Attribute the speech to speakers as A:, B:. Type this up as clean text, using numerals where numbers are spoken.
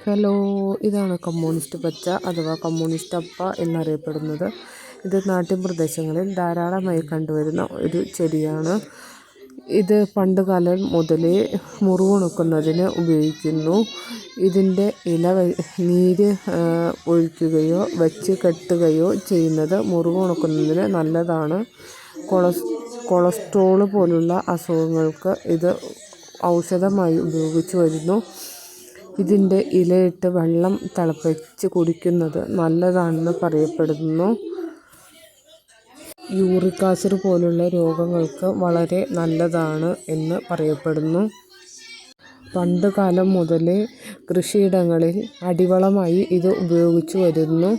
A: Hello, ഇതാണ് communist പച്ച അഥവാ കമ്മ്യൂണിസ്റ്റ് അപ്പ എന്നറിയപ്പെടുന്നത്. ഇത് നാട്ടിൻ പ്രദേശങ്ങളിൽ ധാരാളമായി കണ്ടുവരുന്ന ഒരു ചെടിയാണ്. ഇത് പണ്ടുകാലം മുതലേ മുറിവുണക്കുന്നതിന് ഉപയോഗിക്കുന്നു. ഇതിൻ്റെ നീര് ഒഴിക്കുകയോ വച്ച് കെട്ടുകയോ ചെയ്യുന്നത് മുറിവുണക്കുന്നതിന് നല്ലതാണ്. കൊളസ്ട്രോൾ പോലുള്ള അസുഖങ്ങൾക്ക് ഇത് ഔഷധമായി ഉപയോഗിച്ചു വരുന്നു. ഇതിൻ്റെ ഇലയിട്ട് വെള്ളം തിളപ്പിച്ച് കുടിക്കുന്നത് നല്ലതാണെന്ന് പറയപ്പെടുന്നു. യൂറിക് ആസിഡ് പോലുള്ള രോഗങ്ങൾക്ക് വളരെ നല്ലതാണ് എന്ന് പറയപ്പെടുന്നു. പണ്ടുകാലം മുതലേ കൃഷിയിടങ്ങളിൽ അടിവളമായി ഇത് ഉപയോഗിച്ചു വരുന്നു.